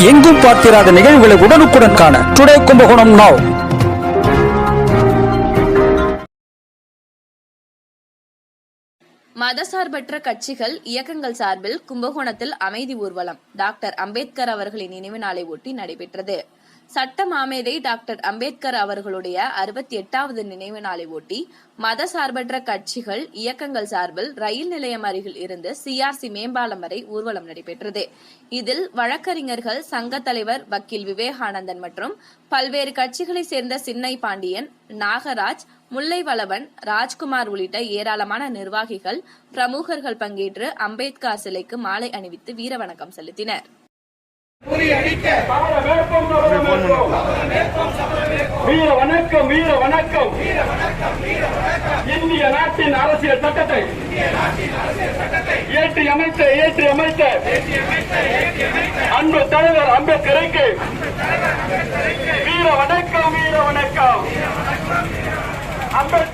எங்கும் பார்த்திராத நிகழ்வுகளை உடனுக்குடன் காண டுடே கும்பகோணம் நவ். மதசார்பற்ற கட்சிகள் இயக்கங்கள் சார்பில் கும்பகோணத்தில் அமைதி ஊர்வலம் டாக்டர் அம்பேத்கர் அவர்களின் நினைவு நாளை ஒட்டி நடைபெற்றது. சட்ட மாமேதை டாக்டர் அம்பேத்கர் அவர்களுடைய 68வது நினைவு நாளை ஒட்டி மதசார்பற்ற கட்சிகள் இயக்கங்கள் சார்பில் ரயில் நிலையம் அருகில் இருந்து சிஆர்சி மேம்பாலம் வரை ஊர்வலம் நடைபெற்றது. இதில் வழக்கறிஞர்கள் சங்க தலைவர் வக்கீல் விவேகானந்தன் மற்றும் பல்வேறு கட்சிகளை சேர்ந்த சின்னை பாண்டியன், நாகராஜ், முல்லைவளவன், ராஜ்குமார் உள்ளிட்ட ஏராளமான நிர்வாகிகள், பிரமுகர்கள் பங்கேற்று அம்பேத்கர் சிலைக்கு மாலை அணிவித்து வீரவணக்கம் செலுத்தினர். வீர வணக்கம், வீர வணக்கம். இந்திய நாட்டின் அரசியல் சட்டத்தை ஏற்றி அமைத்த அன்பு தலைவர் அம்பேத்கருக்கு வீர வணக்கம், வீர வணக்கம். அம்பேத்கர்